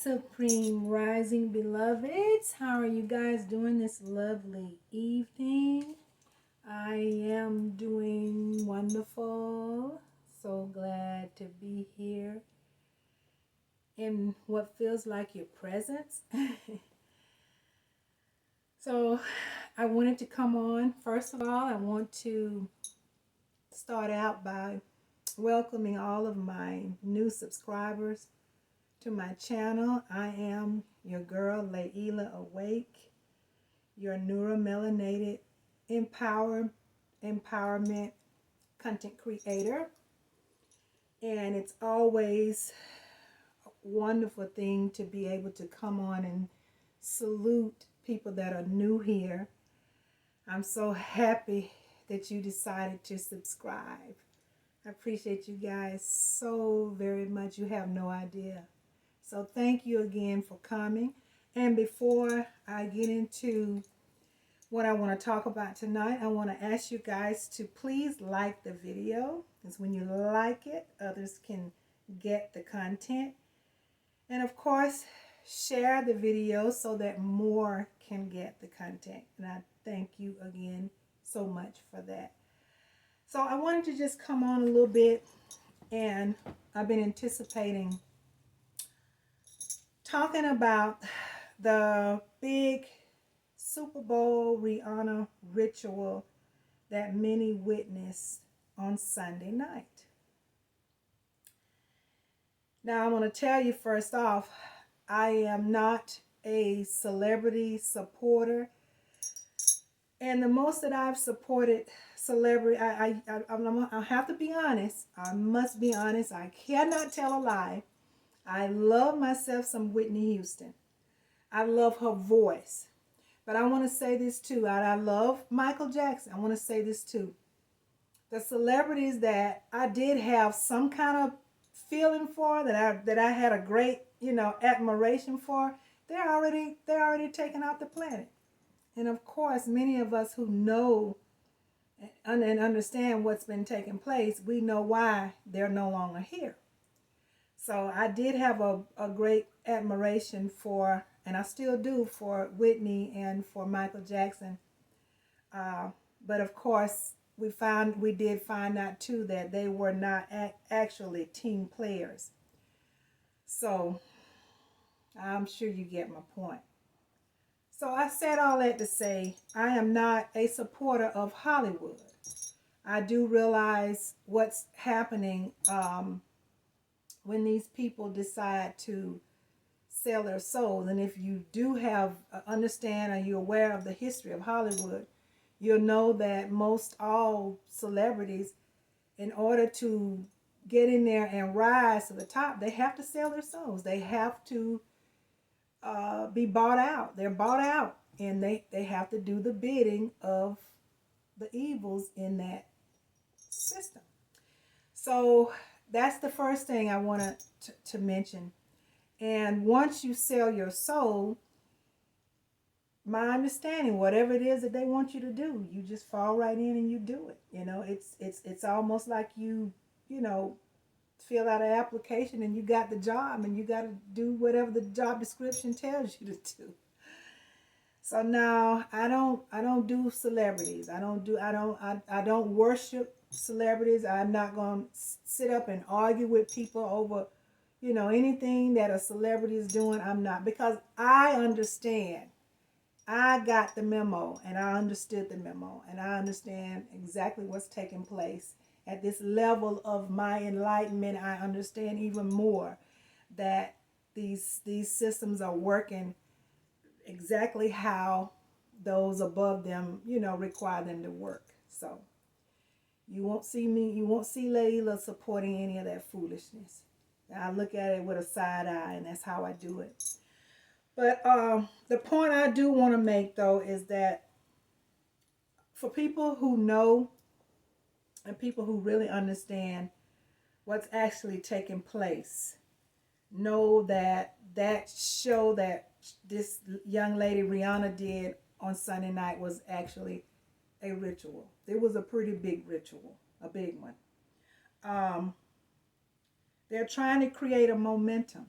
Supreme Rising beloveds. How are you guys doing this lovely evening? I am doing wonderful. So glad to be here in what feels like your presence. So I wanted to come on. First of all, I want to start out by welcoming all of my new subscribers to my channel. I am your girl, Layla Awake, your neuromelanated empowerment content creator. And it's always a wonderful thing to be able to come on and salute people that are new here. I'm so happy that you decided to subscribe. I appreciate you guys so very much. You have no idea. So thank you again for coming. And before I get into what I want to talk about tonight, I want to ask you guys to please like the video, because when you like it, others can get the content. And of course, share the video so that more can get the content. And I thank you again so much for that. So I wanted to just come on a little bit, and I've been anticipating talking about the big Super Bowl Rihanna Ritual that many witnessed on Sunday night. Now, I want to tell you first off, I am not a celebrity supporter. And the most that I've supported celebrity, I have to be honest. I must be honest. I cannot tell a lie. I love myself some Whitney Houston. I love her voice. But I want to say this too. I love Michael Jackson. I want to say this too. The celebrities that I did have some kind of feeling for, that I had a great, admiration for, they're already taken off the planet. And of course, many of us who know and understand what's been taking place, we know why they're no longer here. So I did have a great admiration for, and I still do, for Whitney and for Michael Jackson. But of course, we did find out too that they were not actually team players. So I'm sure you get my point. So I said all that to say I am not a supporter of Hollywood. I do realize what's happening when these people decide to sell their souls. And if you do have understand, or you're aware of the history of Hollywood, you'll know that most all celebrities, in order to get in there and rise to the top, they have to sell their souls. They have to be bought out. They're bought out, and they have to do the bidding of the evils in that system. So that's the first thing I want to mention. And once you sell your soul, my understanding, whatever it is that they want you to do, you just fall right in and you do it. It's almost like you fill out an application and you got the job, and you got to do whatever the job description tells you to do. So now I don't do celebrities. I don't worship celebrities. I'm not going to sit up and argue with people over, anything that a celebrity is doing. I'm not, because I understand. I got the memo, and I understood the memo, and I understand exactly what's taking place. At this level of my enlightenment, I understand even more that these systems are working exactly how those above them, require them to work. So you won't see Layla supporting any of that foolishness. I look at it with a side eye, and that's how I do it. But the point I do want to make, though, is that for people who know and people who really understand what's actually taking place, know that show that this young lady Rihanna did on Sunday night was actually a ritual. It was a pretty big ritual, a big one. They're trying to create a momentum.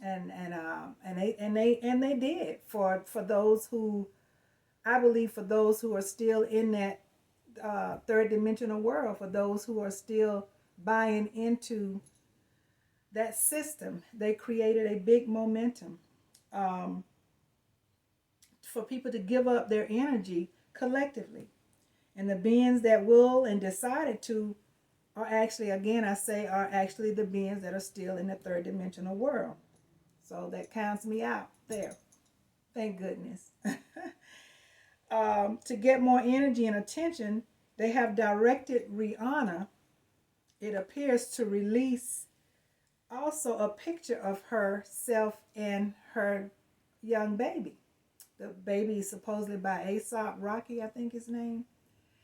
And they did for those who, I believe, for those who are still in that third dimensional world, for those who are still buying into that system. They created a big momentum um, for people to give up their energy collectively. And the beings that will and decided to are actually, again, I say, are actually the beings that are still in the third dimensional world. So that counts me out there. Thank goodness. To get more energy and attention, they have directed Rihanna, it appears, to release also a picture of herself and her young baby. The baby is supposedly by Aesop Rocky, I think his name.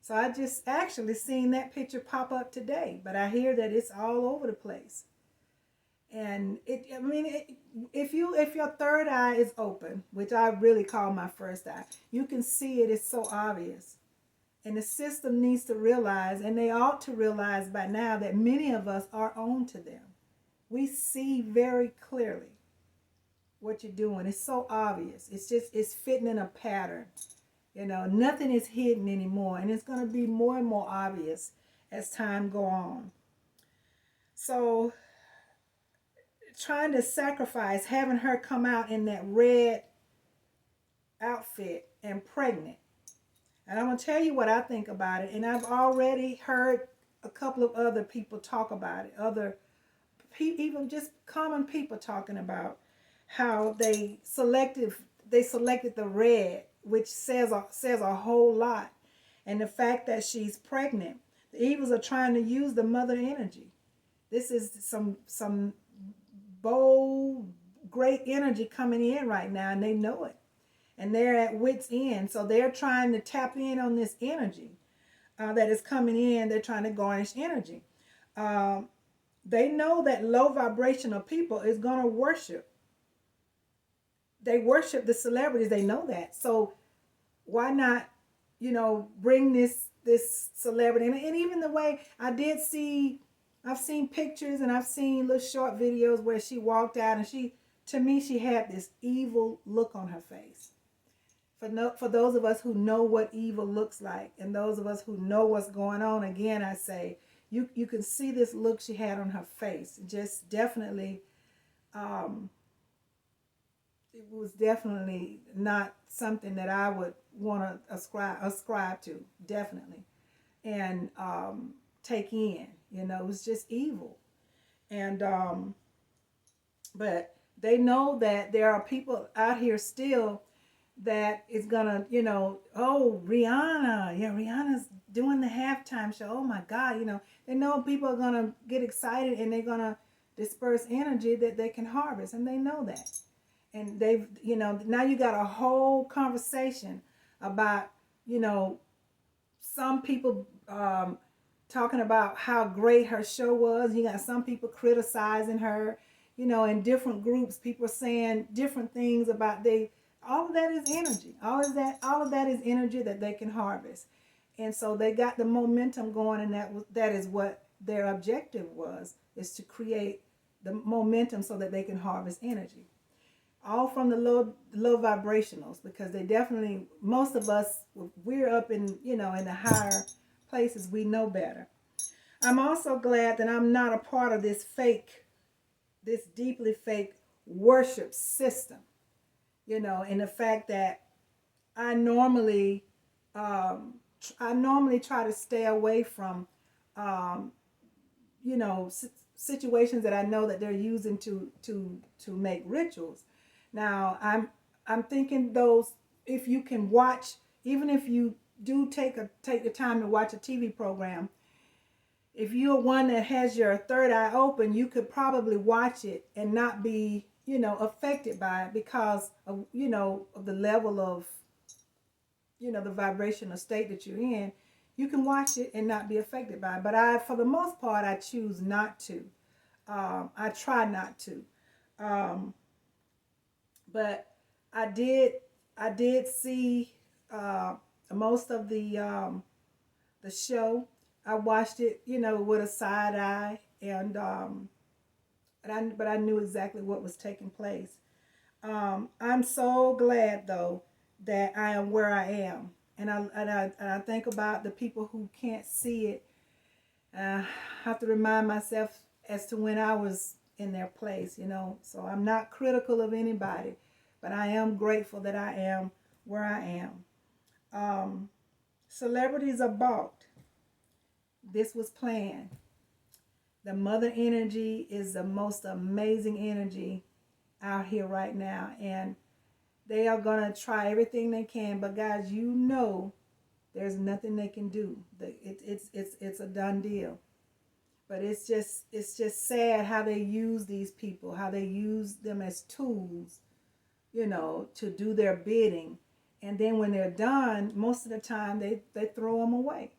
So I just actually seen that picture pop up today, but I hear that it's all over the place. And if your third eye is open, which I really call my first eye, you can see it. It's so obvious. And the system needs to realize, and they ought to realize by now, that many of us are on to them. We see very clearly what you're doing. It's so obvious. It's fitting in a pattern. Nothing is hidden anymore, and it's going to be more and more obvious as time go on. So trying to sacrifice having her come out in that red outfit and pregnant. And I'm going to tell you what I think about it. And I've already heard a couple of other people talk about it. Even just common people talking about how they selected the red, which says a whole lot. And the fact that she's pregnant. The evils are trying to use the mother energy. This is some bold, great energy coming in right now, and they know it. And they're at wit's end. So they're trying to tap in on this energy that is coming in. They're trying to garnish energy. They know that low vibrational people is going to worship. They worship the celebrities. They know that. So why not, bring this celebrity? And even the way I've seen pictures and I've seen little short videos where she walked out, and to me, she had this evil look on her face. For those of us who know what evil looks like, and those of us who know what's going on, again, I say, you can see this look she had on her face. Just definitely, it was definitely not something that I would want to ascribe to, definitely, and take in. It was just evil. And but they know that there are people out here still that is gonna, oh, Rihanna, yeah, Rihanna's doing the halftime show. Oh my God, they know people are gonna get excited and they're gonna disperse energy that they can harvest, and they know that. And they've, now you got a whole conversation about, some people talking about how great her show was. You got some people criticizing her, in different groups. People are saying different things about all of that is energy. All of that is energy that they can harvest. And so they got the momentum going, and that is what their objective was, is to create the momentum so that they can harvest energy. All from the low vibrationals, because they definitely, most of us, we're up in, in the higher places, we know better. I'm also glad that I'm not a part of this deeply fake worship system, and the fact that I normally try to stay away from, situations that I know that they're using to make rituals. Now, I'm thinking those, if you can watch, even if you do take the time to watch a TV program, if you're one that has your third eye open, you could probably watch it and not be, affected by it because of, of the level of, the vibrational state that you're in. You can watch it and not be affected by it. But for the most part, I choose not to. I try not to. But I did see most of the show. I watched it, with a side eye, and but I knew exactly what was taking place. I'm so glad though that I am where I am, and I think about the people who can't see it. I have to remind myself as to when I was in their place, you know. So I'm not critical of anybody, but I am grateful that I am where I am. Um, Celebrities are bought. This was planned. The mother energy is the most amazing energy out here right now, and they are gonna try everything they can. But guys, you know, there's nothing they can do. It's a done deal. But it's just sad how they use these people, how they use them as tools, you know, to do their bidding. And then when they're done, most of the time they throw them away.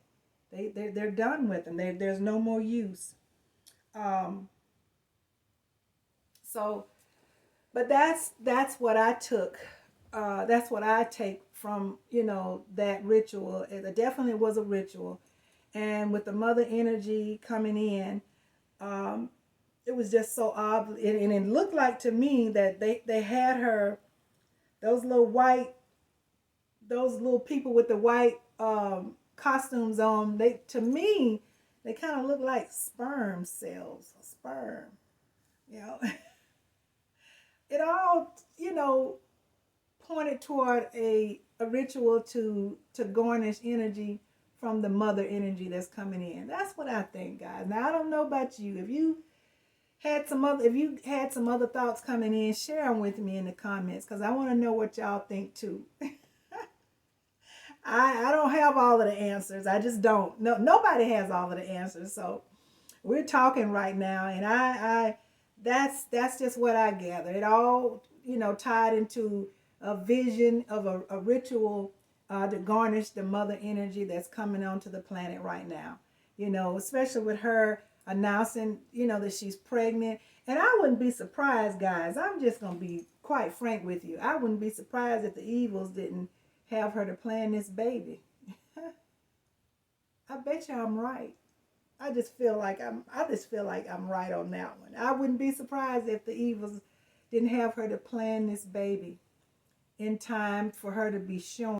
They're done with them. There's no more use. Um, so, but that's what I took. That's what I take from, you know, that ritual. It definitely was a ritual, and with the mother energy coming in, um, it was just so obvious, and it looked like to me that they had her, those little white, those little people with the white costumes on. They, to me, they kind of look like sperm cells, sperm. You know, it all, you know, pointed toward a ritual to garnish energy from the mother energy that's coming in. That's what I think, guys. Now I don't know about you. If you had some other thoughts coming in, share them with me in the comments, because I want to know what y'all think too. I don't have all of the answers. I just don't. No, nobody has all of the answers. So we're talking right now, and I that's just what I gather. It all, you know, tied into a vision of a ritual to garnish the mother energy that's coming onto the planet right now. You know, especially with her announcing, you know, that she's pregnant. And I wouldn't be surprised, guys. I'm just gonna be quite frank with you. I wouldn't be surprised if the evils didn't have her to plan this baby. I bet you I'm right. I just feel like I'm right on that one. I wouldn't be surprised if the evils didn't have her to plan this baby in time for her to be shown